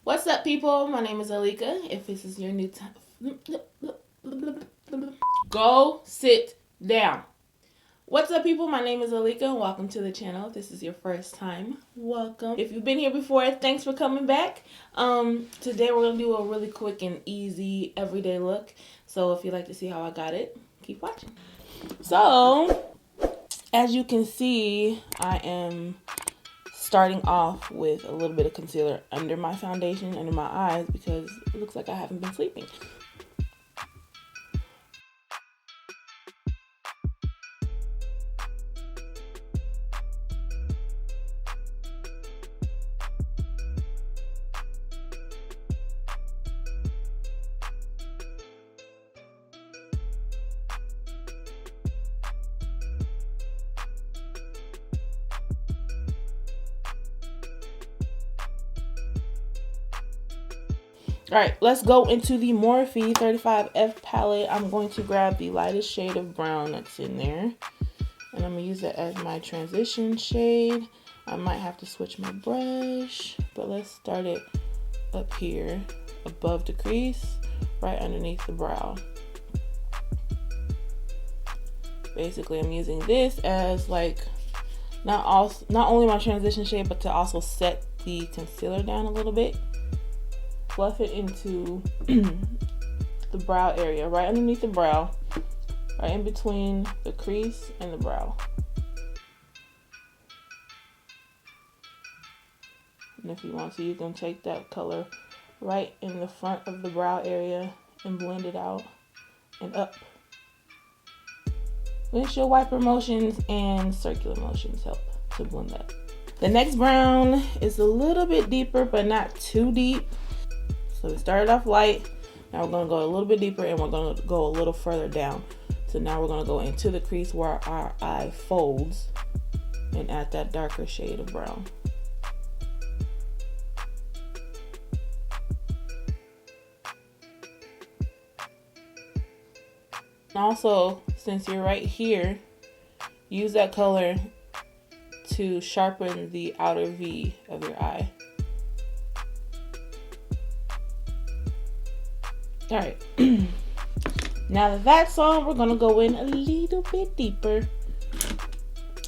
What's up, people? My name is Alika. If this is your new time, go sit down. What's up, people? My name is Alika, and welcome to the channel. If this is your first time, welcome. If you've been here before, thanks for coming back. Today we're gonna do a really quick and easy everyday look. So if you'd like to see how I got it, keep watching. So, as you can see, I am starting off with a little bit of concealer under my foundation, under my eyes, because it looks like I haven't been sleeping. Alright, let's go into the Morphe 35F palette. I'm going to grab the lightest shade of brown that's in there, and I'm going to use that as my transition shade. I might have to switch my brush, but let's start it up here above the crease, right underneath the brow. Basically, I'm using this as like not only my transition shade, but to also set the concealer down a little bit. Fluff it into the brow area, right underneath the brow, right in between the crease and the brow. And if you want to, you can take that color right in the front of the brow area and blend it out and up. Windshield wiper motions and circular motions help to blend that. The next brown is a little bit deeper, but not too deep. So we started off light, now we're going to go a little bit deeper, and we're going to go a little further down. So now we're going to go into the crease where our eye folds and add that darker shade of brown. And also, since you're right here, use that color to sharpen the outer V of your eye. All right, now that that's on, we're gonna go in a little bit deeper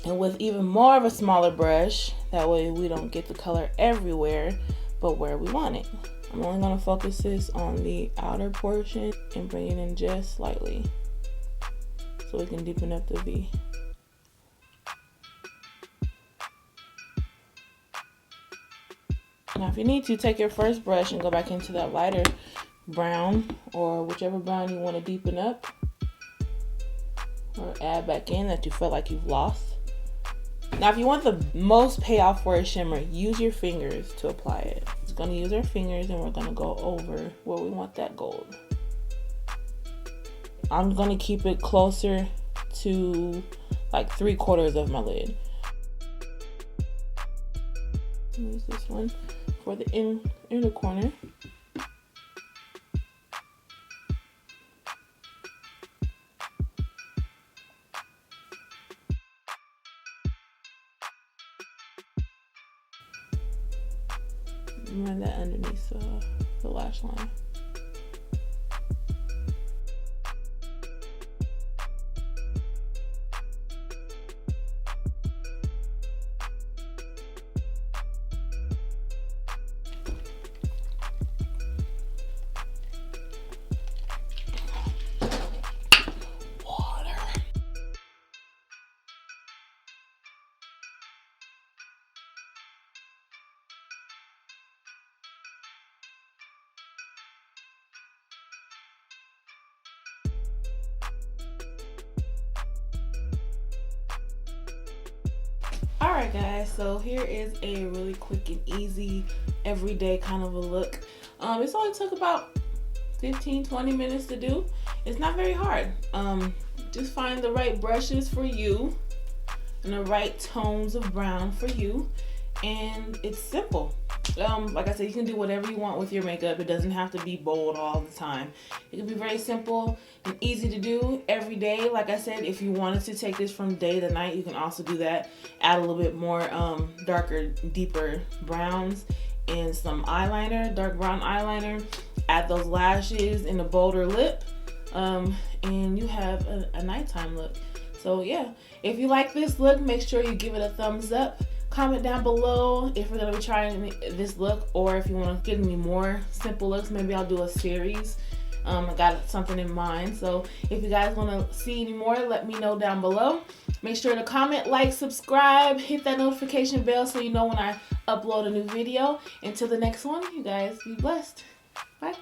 and with even more of a smaller brush. That way we don't get the color everywhere, but where we want it. I'm only gonna focus this on the outer portion and bring it in just slightly so we can deepen up the V. Now if you need to, take your first brush and go back into that lighter brown or whichever brown you want to deepen up or add back in that you feel like you've lost. Now if you want the most payoff for a shimmer, use your fingers to apply it. It's going to use our fingers, and we're going to go over where we want that gold. I'm going to keep it closer to like 3/4 of my lid. Use this one for the inner corner. Run that underneath the lash line. Alright guys, so here is a really quick and easy everyday kind of a look. This only took about 15-20 minutes to do. It's not very hard. Just find the right brushes for you and the right tones of brown for you, and it's simple. Like I said, you can do whatever you want with your makeup. It doesn't have to be bold all the time. It can be very simple and easy to do every day. Like I said, if you wanted to take this from day to night, you can also do that. Add a little bit more darker, deeper browns, and some eyeliner, dark brown eyeliner. Add those lashes and a bolder lip, and you have a nighttime look. So yeah, if you like this look, make sure you give it a thumbs up. Comment down below if we're gonna be trying this look, or if you want to give me more simple looks. Maybe I'll do a series. I got something in mind. So if you guys want to see any more, let me know down below. Make sure to comment, like, subscribe, hit that notification bell so you know when I upload a new video. Until the next one, you guys be blessed. Bye.